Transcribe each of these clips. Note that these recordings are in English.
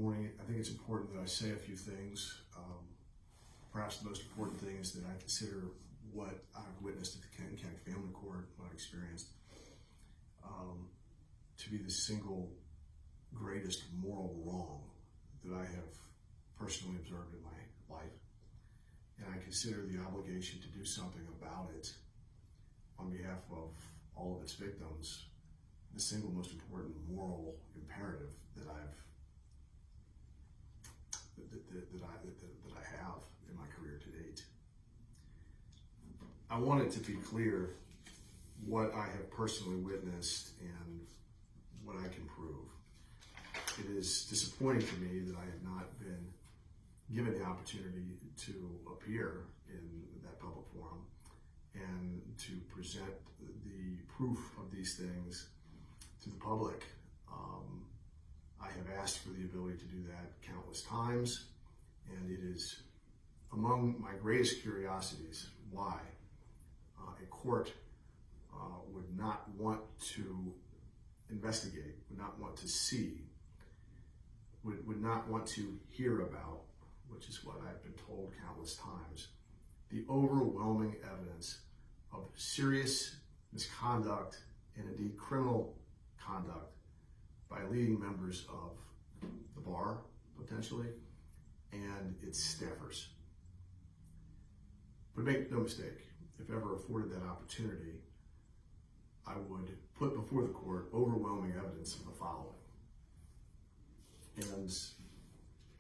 morning. I think it's important that I say a few things. Perhaps the most important thing is that I consider what I've witnessed at the Kenton County Family Court, what I've experienced, to be the single greatest moral wrong that I have personally observed in my life. And I consider the obligation to do something about it on behalf of all of its victims the single most important moral imperative that I have in my career to date. I want it to be clear what I have personally witnessed and what I can prove. It is disappointing to me that I have not been given the opportunity to appear in that public forum and to present the proof of these things to the public. I have asked for the ability to do that countless times, and it is among my greatest curiosities why a court would not want to investigate, would not want to see, would not want to hear about, which is what I've been told countless times, the overwhelming evidence of serious misconduct and indeed criminal conduct by leading members of the bar, potentially, and its staffers. But make no mistake, if ever afforded that opportunity, I would put before the court overwhelming evidence of the following. And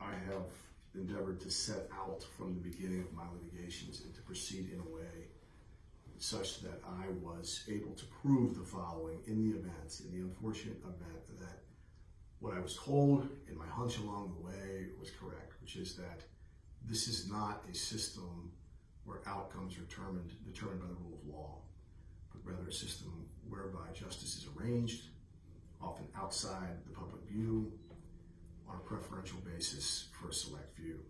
I have endeavored to set out from the beginning of my litigations and to proceed in a way such that I was able to prove the following in the unfortunate event that what I was told and my hunch along the way was correct, which is that this is not a system where outcomes are determined by the rule of law, but rather a system whereby justice is arranged, often outside the public view, on a preferential basis for a select few.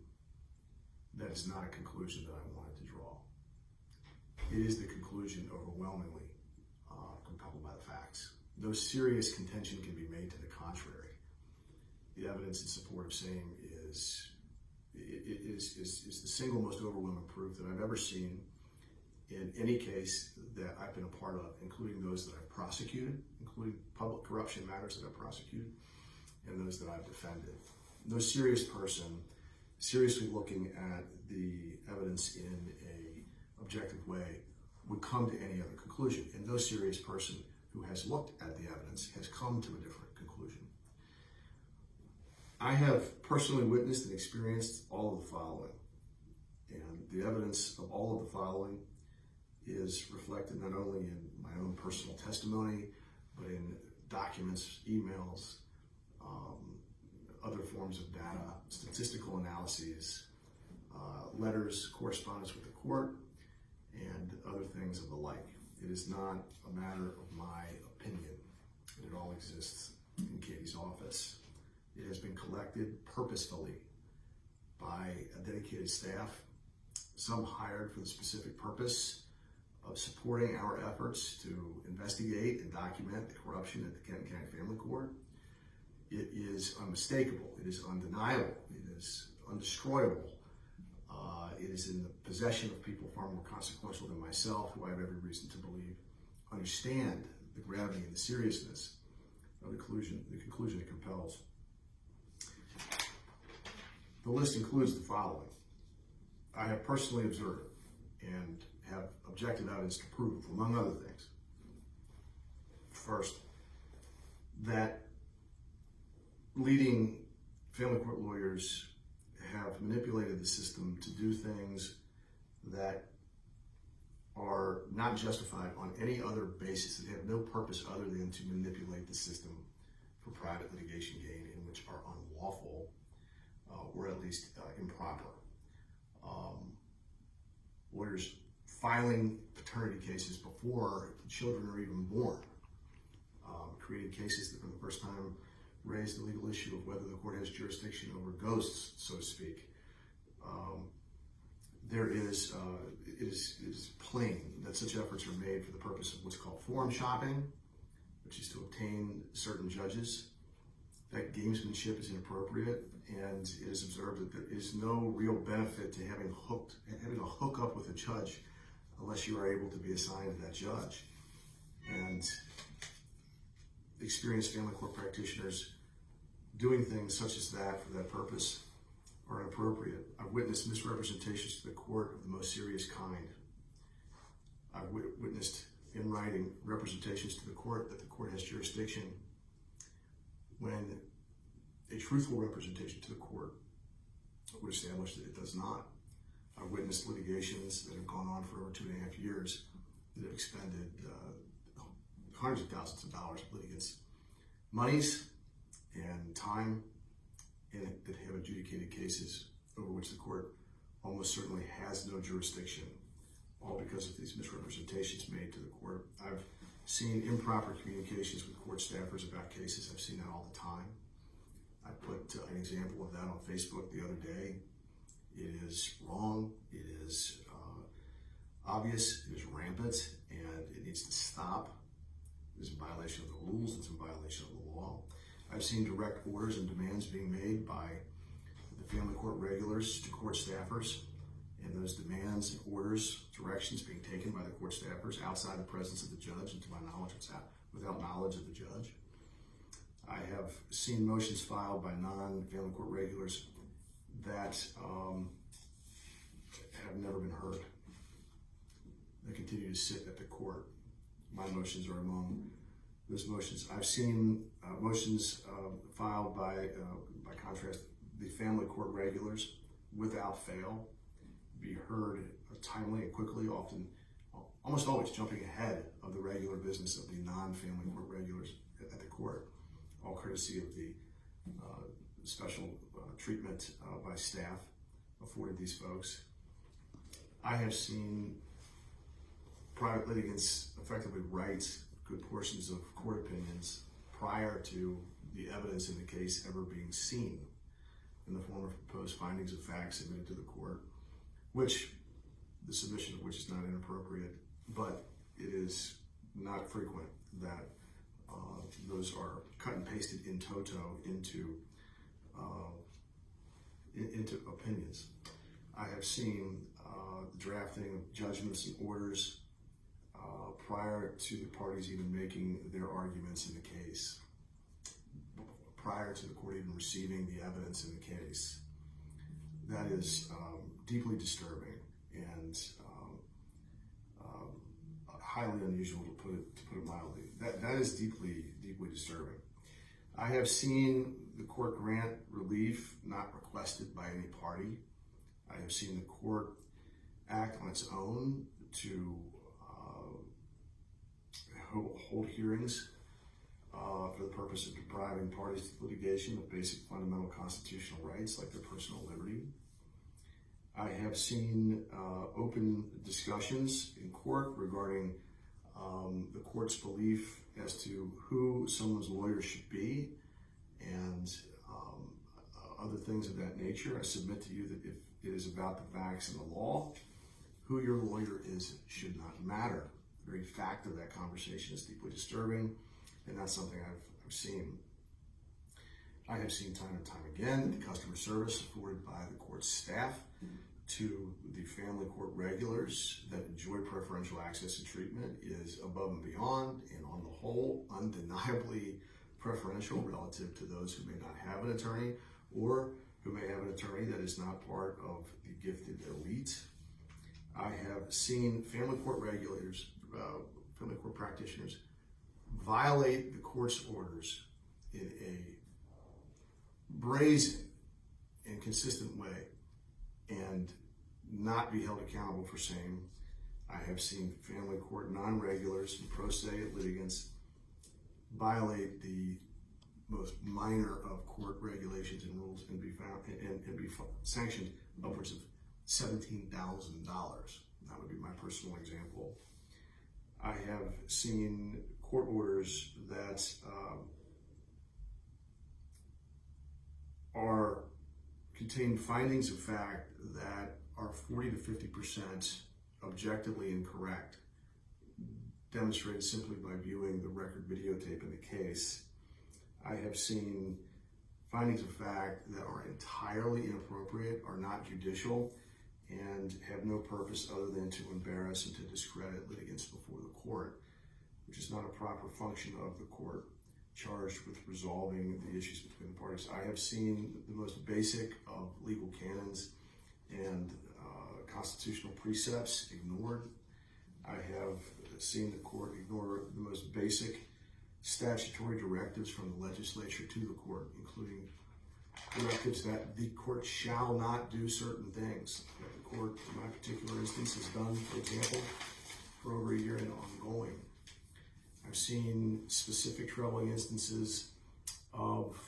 That is not a conclusion that I wanted to draw. It is the conclusion overwhelmingly compelled by the facts. No serious contention can be made to the contrary. The evidence in support of same is the single most overwhelming proof that I've ever seen in any case that I've been a part of, including those that I've prosecuted, including public corruption matters that I've prosecuted, and those that I've defended. No serious person seriously looking at the evidence in an objective way would come to any other conclusion. And no serious person who has looked at the evidence has come to a different conclusion. I have personally witnessed and experienced all of the following. And the evidence of all of the following is reflected not only in my own personal testimony, but in documents, emails, other forms of data, statistical analyses, letters, correspondence with the court, and other things of the like. It is not a matter of my opinion. It all exists in Katie's office. It has been collected purposefully by a dedicated staff, some hired for the specific purpose of supporting our efforts to investigate and document the corruption at the Kenton County Family Court. It is unmistakable, it is undeniable, it is undestroyable. It is in the possession of people far more consequential than myself, who I have every reason to believe understand the gravity and the seriousness of the conclusion it compels. The list includes the following. I have personally observed and have objective evidence to prove, among other things. First, that leading family court lawyers have manipulated the system to do things that are not justified on any other basis, that have no purpose other than to manipulate the system for private litigation gain, and which are unlawful or at least improper. Lawyers filing paternity cases before the children are even born, creating cases that for the first time raise the legal issue of whether the court has jurisdiction over ghosts, so to speak. It is plain that such efforts are made for the purpose of what's called forum shopping, which is to obtain certain judges. That gamesmanship is inappropriate, and it is observed that there is no real benefit to having a hookup with a judge unless you are able to be assigned to that judge. And experienced family court practitioners doing things such as that for that purpose are inappropriate. I've witnessed misrepresentations to the court of the most serious kind. I've witnessed in writing representations to the court that the court has jurisdiction when a truthful representation to the court would establish that it does not. I've witnessed litigations that have gone on for over 2.5 years that have expended hundreds of thousands of dollars of litigants' monies and time, and that have adjudicated cases over which the court almost certainly has no jurisdiction, all because of these misrepresentations made to the court. I've seen improper communications with court staffers about cases. I've seen that all the time. I put an example of that on Facebook the other day. It is wrong, it is obvious, it is rampant, and it needs to stop. It is a violation of the rules, it's a violation of the law. I've seen direct orders and demands being made by the family court regulars to court staffers, and those demands and orders, directions being taken by the court staffers outside the presence of the judge and to my knowledge without knowledge of the judge. I have seen motions filed by non-family court regulars that have never been heard. They continue to sit at the court. My motions are among those motions. I've seen motions filed by contrast, the family court regulars without fail be heard timely and quickly, often, almost always jumping ahead of the regular business of the non-family court regulars at the court, all courtesy of the special treatment by staff afforded these folks. I have seen private litigants effectively write good portions of court opinions prior to the evidence in the case ever being seen, in the form of proposed findings of facts submitted to the court, which the submission of which is not inappropriate, but it is not frequent that those are cut and pasted in toto into opinions. I have seen the drafting of judgments and orders prior to the parties even making their arguments in the case, prior to the court even receiving the evidence in the case. That is deeply disturbing and highly unusual, to put it mildly. That is deeply disturbing. I have seen the court grant relief not requested by any party. I have seen the court act on its own to hold hearings for the purpose of depriving parties to litigation of basic fundamental constitutional rights like their personal liberty. I have seen open discussions in court regarding the court's belief as to who someone's lawyer should be and other things of that nature. I submit to you that if it is about the facts and the law, who your lawyer is should not matter. The very fact of that conversation is deeply disturbing, and that's something I've seen. I have seen time and time again that the customer service afforded by the court staff to the family court regulars that enjoy preferential access to treatment is above and beyond, and on the whole, undeniably preferential relative to those who may not have an attorney or who may have an attorney that is not part of the gifted elite. I have seen family court regulators, family court practitioners violate the court's orders in a brazen and consistent way and not be held accountable for same. I have seen family court non-regulars and pro se litigants violate the most minor of court regulations and rules and be found and be sanctioned upwards of $17,000. That would be my personal example. I have seen court orders that contain findings of fact that are 40 to 50% objectively incorrect, demonstrated simply by viewing the record videotape in the case. I have seen findings of fact that are entirely inappropriate, are not judicial, and have no purpose other than to embarrass and to discredit litigants before the court, which is not a proper function of the court charged with resolving the issues between the parties. I have seen the most basic of legal canons and constitutional precepts ignored. I have seen the court ignore the most basic statutory directives from the legislature to the court, including directives that the court shall not do certain things that the court, in my particular instance, has done, for example, for over a year and ongoing. I've seen specific troubling instances of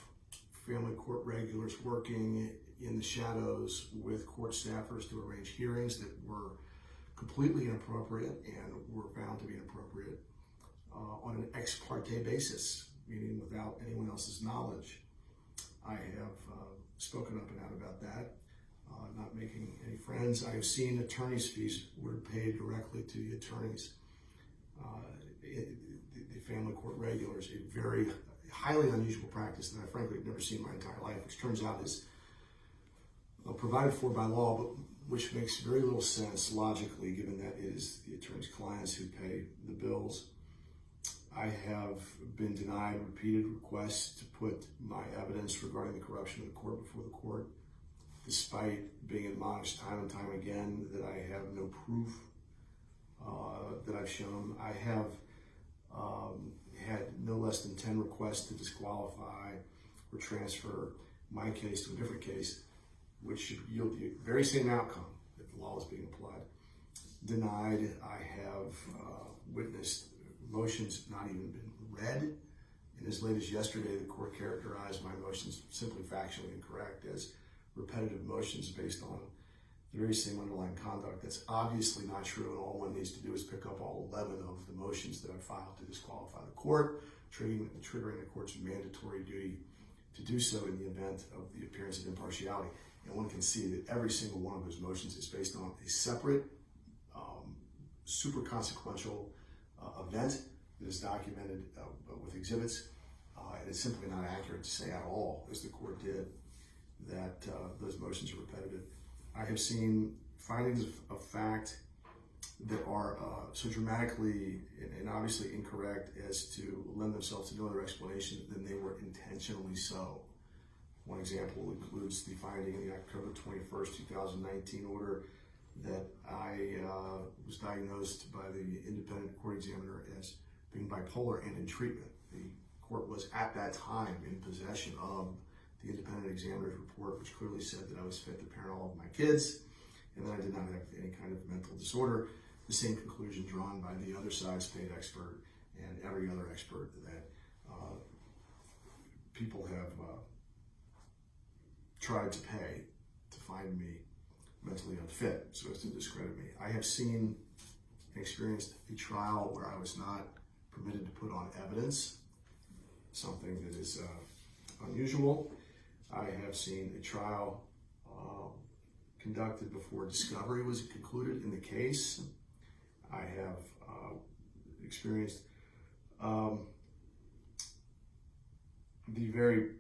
family court regulars working in the shadows with court staffers to arrange hearings that were completely inappropriate and were found to be inappropriate on an ex parte basis, meaning without anyone else's knowledge. I have spoken up and out about that, not making any friends. I have seen attorney's fees were paid directly to the attorneys. The family court regulars, a very highly unusual practice that I frankly have never seen in my entire life, which turns out is provided for by law, but which makes very little sense logically, given that it is the attorney's clients who pay the bills. I have been denied repeated requests to put my evidence regarding the corruption of the court before the court, despite being admonished time and time again that I have no proof that I've shown. I have had no less than 10 requests to disqualify or transfer my case to a different case, which should yield the very same outcome if the law is being applied. Denied. I have witnessed motions not even been read. And as late as yesterday, the court characterized my motions simply factually incorrect as repetitive motions based on the very same underlying conduct. That's obviously not true, and all one needs to do is pick up all 11 of the motions that I filed to disqualify the court, triggering the court's mandatory duty to do so in the event of the appearance of impartiality. And one can see that every single one of those motions is based on a separate, super consequential event that is documented with exhibits. And it's simply not accurate to say at all, as the court did, that those motions are repetitive. I have seen findings of fact that are so dramatically and obviously incorrect as to lend themselves to no other explanation than they were intentionally so. One example includes the finding in the October 21st, 2019 order that I was diagnosed by the independent court examiner as being bipolar and in treatment. The court was at that time in possession of the independent examiner's report, which clearly said that I was fit to parent all of my kids and that I did not have any kind of mental disorder. The same conclusion drawn by the other side's paid expert and every other expert that people have tried to pay to find me mentally unfit so as to discredit me. I have seen and experienced a trial where I was not permitted to put on evidence, something that is unusual. I have seen a trial conducted before discovery was concluded in the case. I have experienced the very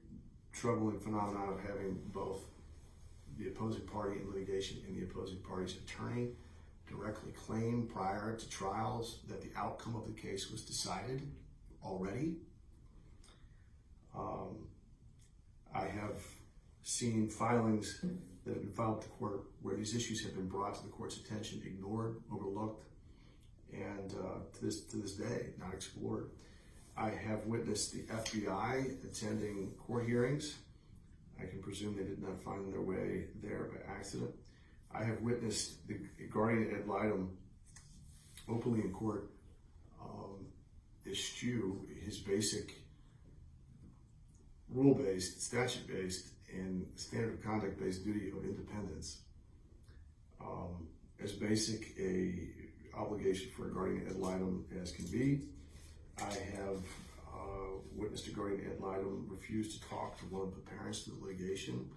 troubling phenomenon of having both the opposing party in litigation and the opposing party's attorney directly claim prior to trials that the outcome of the case was decided already. I have seen filings that have been filed with the court where these issues have been brought to the court's attention, ignored, overlooked, and to this day, not explored. I have witnessed the FBI attending court hearings. I can presume they did not find their way there by accident. I have witnessed the guardian ad litem openly in court eschew his basic rule-based, statute-based, and standard of conduct-based duty of independence as basic a obligation for a guardian ad litem as can be. I have witnessed a guardian ad litem refuse to talk to one of the parents to the litigation,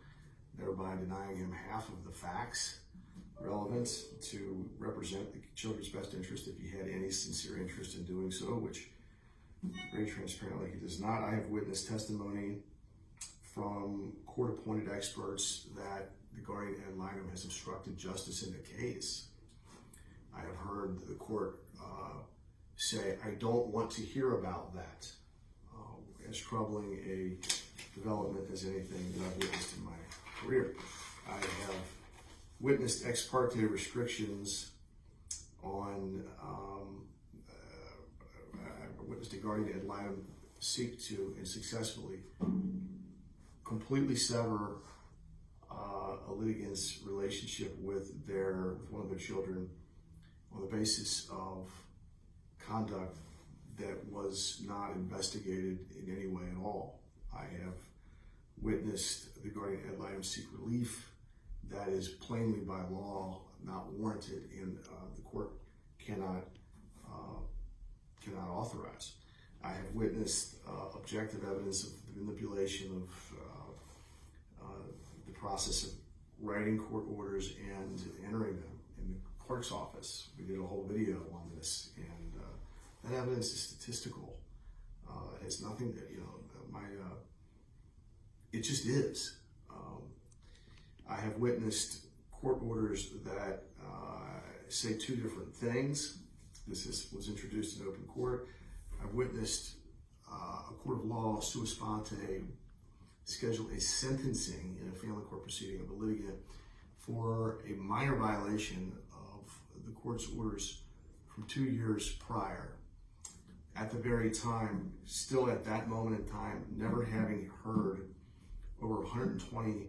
thereby denying him half of the facts relevant to represent the children's best interest if he had any sincere interest in doing so, which very transparently he does not. I have witnessed testimony from court-appointed experts that the guardian ad litem has obstructed justice in the case. I have heard the court say, I don't want to hear about that. As troubling a development as anything that I've witnessed in my career. I have witnessed ex parte restrictions on, I witnessed a guardian ad litem seek to and successfully completely sever a litigant's relationship with one of their children on the basis of conduct that was not investigated in any way at all. I have witnessed the guardian ad litem seek relief that is plainly by law not warranted, and the court cannot authorize. I have witnessed objective evidence of the manipulation of the process of writing court orders and entering them in the clerk's office. We did a whole video on this, and that evidence is statistical. It has nothing that, it just is. I have witnessed court orders that say two different things. This was introduced in open court. I've witnessed a court of law sua sponte schedule a sentencing in a family court proceeding of a litigant for a minor violation of the court's orders from 2 years prior. At the very time, still at that moment in time, never having heard over 120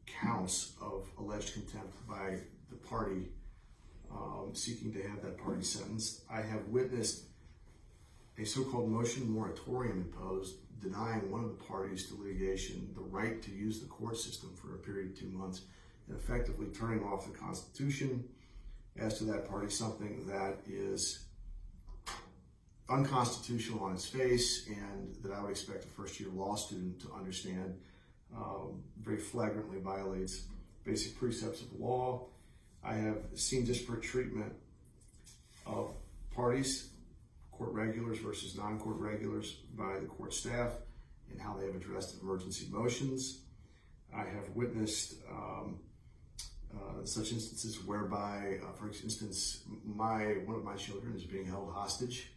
counts of alleged contempt by the party seeking to have that party sentenced. I have witnessed a so-called motion moratorium imposed, denying one of the parties to litigation the right to use the court system for a period of 2 months, and effectively turning off the Constitution as to that party, something that is unconstitutional on its face, and that I would expect a first-year law student to understand very flagrantly violates basic precepts of the law. I have seen disparate treatment of parties, court regulars versus non-court regulars, by the court staff and how they have addressed emergency motions. I have witnessed such instances whereby, for instance, one of my children is being held hostage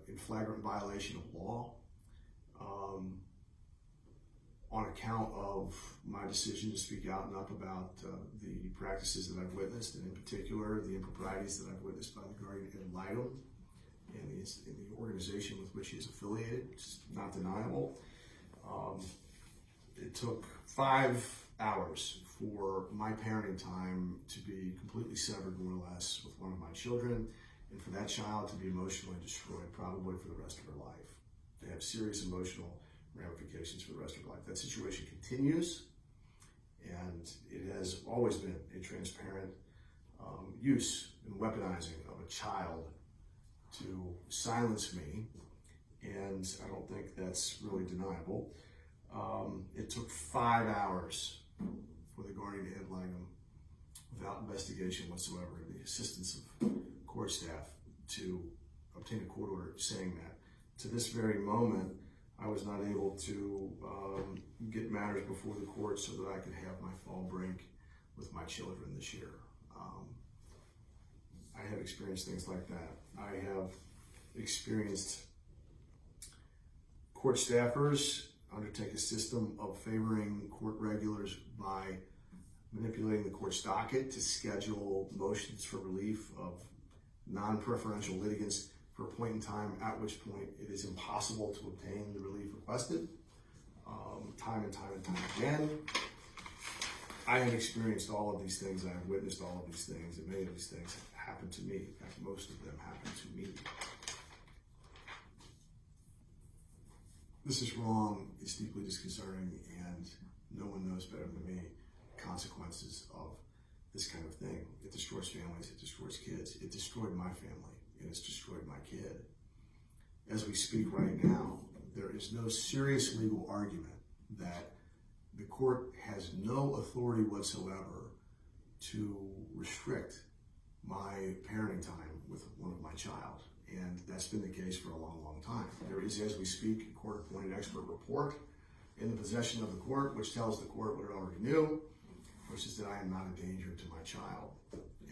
in flagrant violation of law on account of my decision to speak out and up about the practices that I've witnessed, and in particular the improprieties that I've witnessed by the guardian ad litem and the organization with which he is affiliated, which is not deniable. It took 5 hours for my parenting time to be completely severed, more or less, with one of my children, and for that child to be emotionally destroyed, probably for the rest of her life. They have serious emotional ramifications for the rest of her life. That situation continues, and it has always been a transparent use and weaponizing of a child to silence me, and I don't think that's really deniable. It took 5 hours for the guardian ad litem, without investigation whatsoever, and the assistance of court staff, to obtain a court order saying that. To this very moment, I was not able to get matters before the court so that I could have my fall break with my children this year. I have experienced things like that. I have experienced court staffers undertake a system of favoring court regulars by manipulating the court's docket to schedule motions for relief of non-preferential litigants for a point in time at which point it is impossible to obtain the relief requested, time and time again. I have experienced all of these things. I have witnessed all of these things, and many of these things have happened to me. In fact, most of them happened to me. This is wrong, it's deeply disconcerting, and no one knows better than me consequences of this kind of thing. It destroys families, it destroys kids. It destroyed my family, and it's destroyed my kid. As we speak right now, there is no serious legal argument that the court has no authority whatsoever to restrict my parenting time with one of my child. And that's been the case for a long, long time. There is, as we speak, a court-appointed expert report in the possession of the court, which tells the court what it already knew, which is that I am not a danger to my child.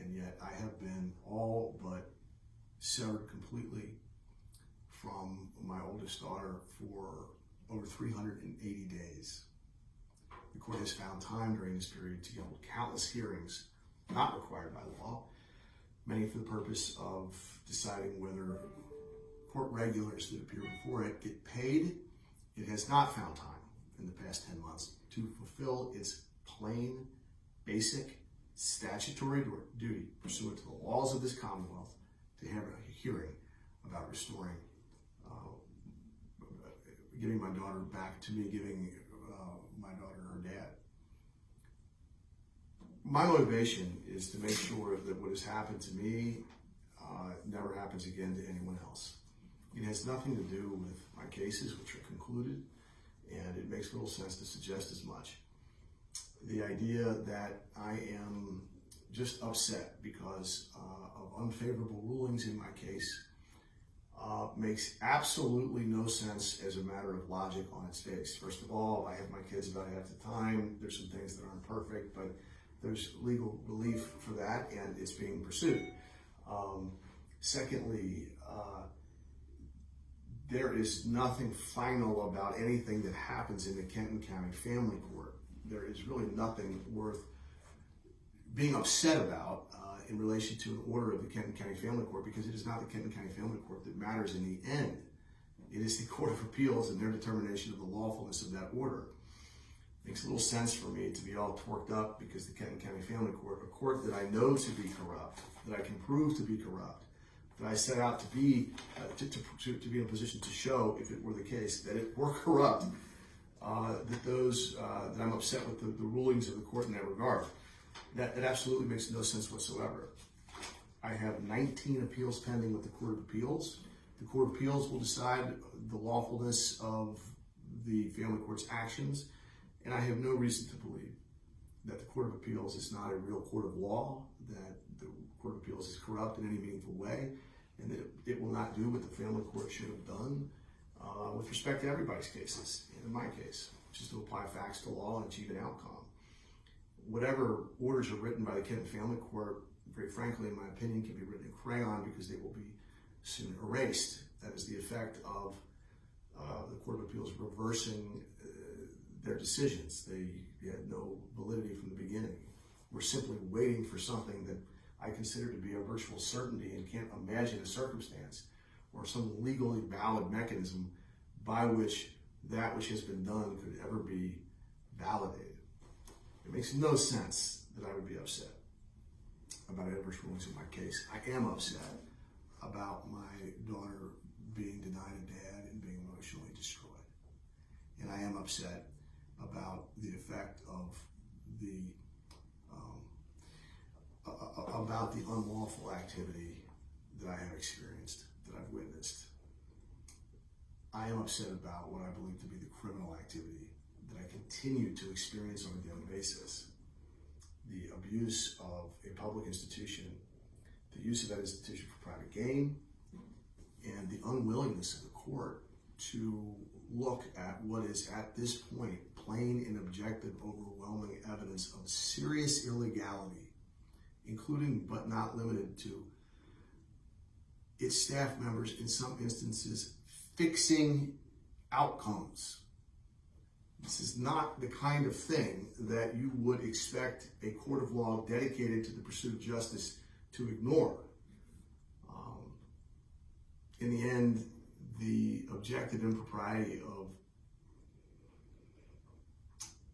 And yet I have been all but severed completely from my oldest daughter for over 380 days. The court has found time during this period to hold countless hearings not required by law, many for the purpose of deciding whether court regulars that appear before it get paid. It has not found time in the past 10 months to fulfill its plain, basic, statutory duty pursuant to the laws of this Commonwealth to have a hearing about restoring, giving my daughter back to me, giving my daughter her dad. My motivation is to make sure that what has happened to me never happens again to anyone else. It has nothing to do with my cases, which are concluded, and it makes little sense to suggest as much. The idea that I am just upset because of unfavorable rulings in my case makes absolutely no sense as a matter of logic on its face. First of all, I have my kids about half the time. There's some things that aren't perfect, but there's legal relief for that, and it's being pursued. Secondly, there is nothing final about anything that happens in the Kenton County Family Court. There is really nothing worth being upset about in relation to an order of the Kenton County Family Court, because it is not the Kenton County Family Court that matters in the end. It is the Court of Appeals and their determination of the lawfulness of that order. It makes little sense for me to be all torqued up because the Kenton County Family Court, a court that I know to be corrupt, that I can prove to be corrupt, that I set out to be in a position to show, if it were the case, that it were corrupt, that I'm upset with the rulings of the court in that regard. That absolutely makes no sense whatsoever. I have 19 appeals pending with the Court of Appeals. The Court of Appeals will decide the lawfulness of the family court's actions, and I have no reason to believe that the Court of Appeals is not a real court of law, that the Court of Appeals is corrupt in any meaningful way, and that it will not do what the family court should have done with respect to everybody's cases, and in my case, which is to apply facts to law and achieve an outcome. Whatever orders are written by the Kenton Family Court, very frankly, in my opinion, can be written in crayon because they will be soon erased. That is the effect of the Court of Appeals reversing their decisions. They had no validity from the beginning. We're simply waiting for something that I consider to be a virtual certainty, and can't imagine a circumstance or some legally valid mechanism by which that which has been done could ever be validated. It makes no sense that I would be upset about adverse rulings in my case. I am upset about my daughter being denied a dad and being emotionally destroyed. And I am upset about the effect of the unlawful activity that I have experienced, that I've witnessed. I am upset about what I believe to be the criminal activity that I continue to experience on a daily basis. The abuse of a public institution, the use of that institution for private gain, and the unwillingness of the court to look at what is at this point plain and objective, overwhelming evidence of serious illegality, including but not limited to its staff members, in some instances, fixing outcomes. This is not the kind of thing that you would expect a court of law dedicated to the pursuit of justice to ignore. In the end, the objective impropriety of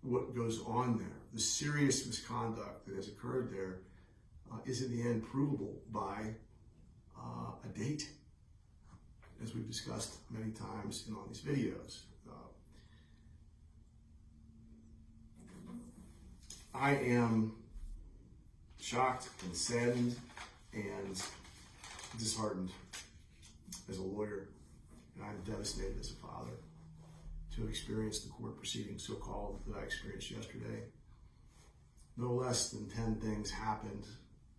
what goes on there, the serious misconduct that has occurred there, is in the end provable by a date, as we've discussed many times in all these videos. I am shocked and saddened and disheartened as a lawyer, and I'm devastated as a father to experience the court proceedings, so-called, that I experienced yesterday. No less than 10 things happened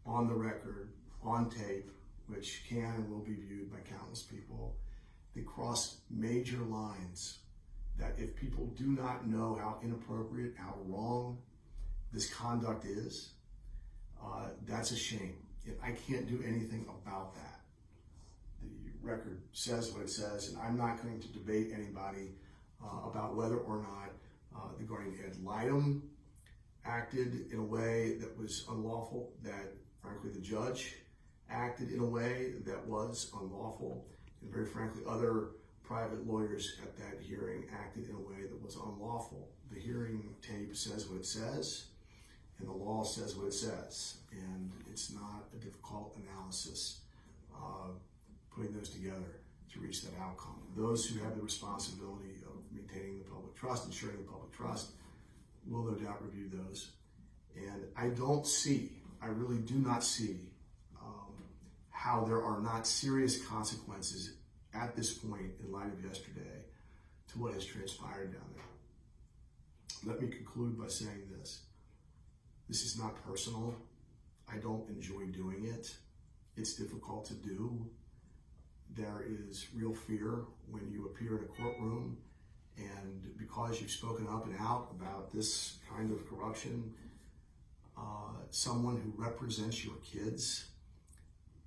on the record, on tape, which can and will be viewed by countless people. They cross major lines that if people do not know how inappropriate, how wrong this conduct is, that's a shame. I can't do anything about that. The record says what it says, and I'm not going to debate anybody about whether or not the guardian ad litem acted in a way that was unlawful, that frankly the judge acted in a way that was unlawful, and very frankly other private lawyers at that hearing acted in a way that was unlawful. The hearing tape says what it says, and the law says what it says, and it's not a difficult analysis putting those together to reach that outcome. Those who have the responsibility of maintaining the public trust, ensuring the public trust, will no doubt review those. And I really do not see how there are not serious consequences at this point in light of yesterday to what has transpired down there. Let me conclude by saying this. This is not personal. I don't enjoy doing it. It's difficult to do. There is real fear when you appear in a courtroom, and because you've spoken up and out about this kind of corruption, someone who represents your kids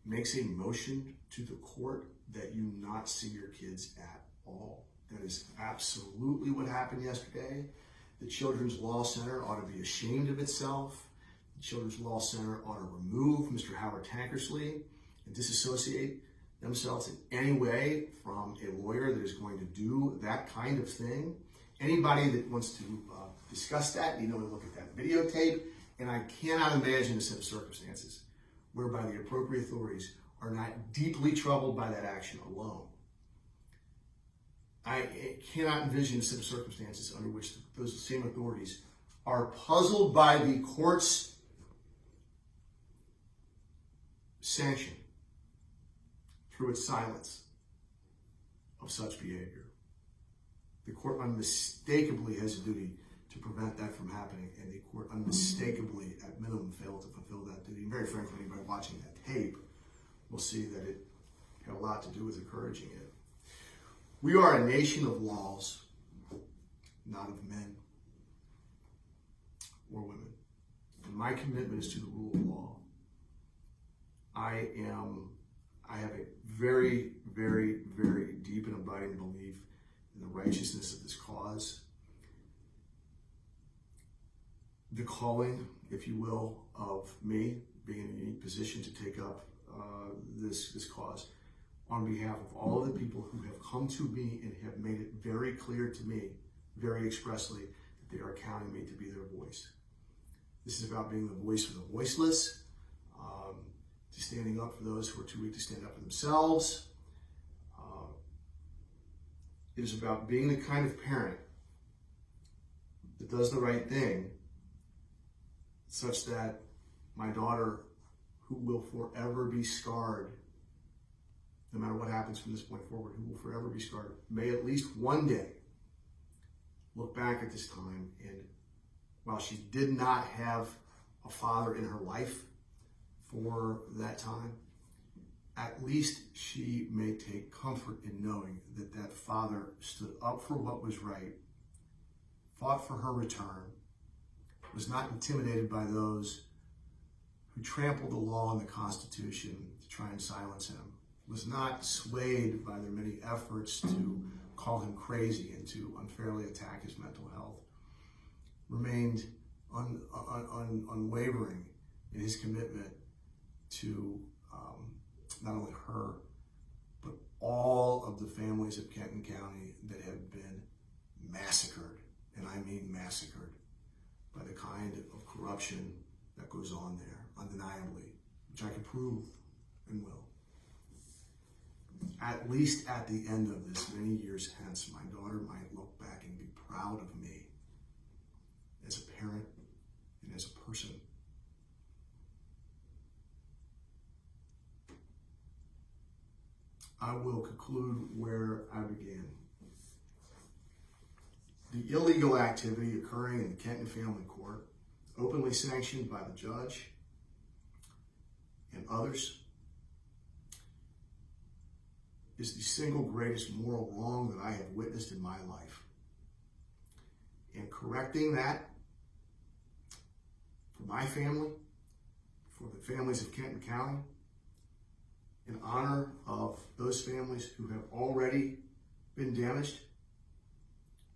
makes a motion to the court that you not see your kids at all. That is absolutely what happened yesterday. The Children's Law Center ought to be ashamed of itself. The Children's Law Center ought to remove Mr. Howard Tankersley and disassociate themselves in any way from a lawyer that is going to do that kind of thing. Anybody that wants to discuss that, you know, look at that videotape, and I cannot imagine a set of circumstances whereby the appropriate authorities are not deeply troubled by that action alone. I cannot envision a set of circumstances under which those same authorities are puzzled by the court's sanction through its silence of such behavior. The court unmistakably has a duty to prevent that from happening, and the court unmistakably, at minimum, failed to fulfill that duty. And very frankly, anybody watching that tape will see that it had a lot to do with encouraging it. We are a nation of laws, not of men or women. And my commitment is to the rule of law. I have a very, very, very deep and abiding belief in the righteousness of this cause. The calling, if you will, of me being in a unique position to take up this cause on behalf of all of the people who have come to me and have made it very clear to me, very expressly, that they are counting me to be their voice. This is about being the voice for the voiceless, to standing up for those who are too weak to stand up for themselves. It is about being the kind of parent that does the right thing, such that my daughter, who will forever be scarred, no matter what happens from this point forward, who will forever be scarred, may at least one day look back at this time, and while she did not have a father in her life for that time, at least she may take comfort in knowing that that father stood up for what was right, fought for her return, was not intimidated by those who trampled the law and the Constitution to try and silence him, was not swayed by their many efforts to call him crazy and to unfairly attack his mental health, remained unwavering in his commitment to not only her, but all of the families of Kenton County that have been massacred, and I mean massacred, by the kind of corruption that goes on there, undeniably, which I can prove and will. At least at the end of this, many years hence, my daughter might look back and be proud of me as a parent and as a person. I will conclude where I began. The illegal activity occurring in the Kenton Family Court, openly sanctioned by the judge and others, is the single greatest moral wrong that I have witnessed in my life. and correcting that for my family, for the families of Kenton County, in honor of those families who have already been damaged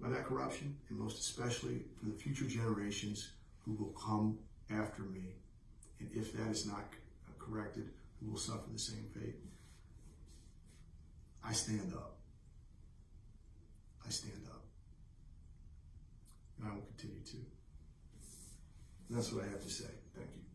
by that corruption, and most especially for the future generations who will come after me. And if that is not corrected, who will suffer the same fate. I stand up. I stand up. And I will continue to. And that's what I have to say. Thank you.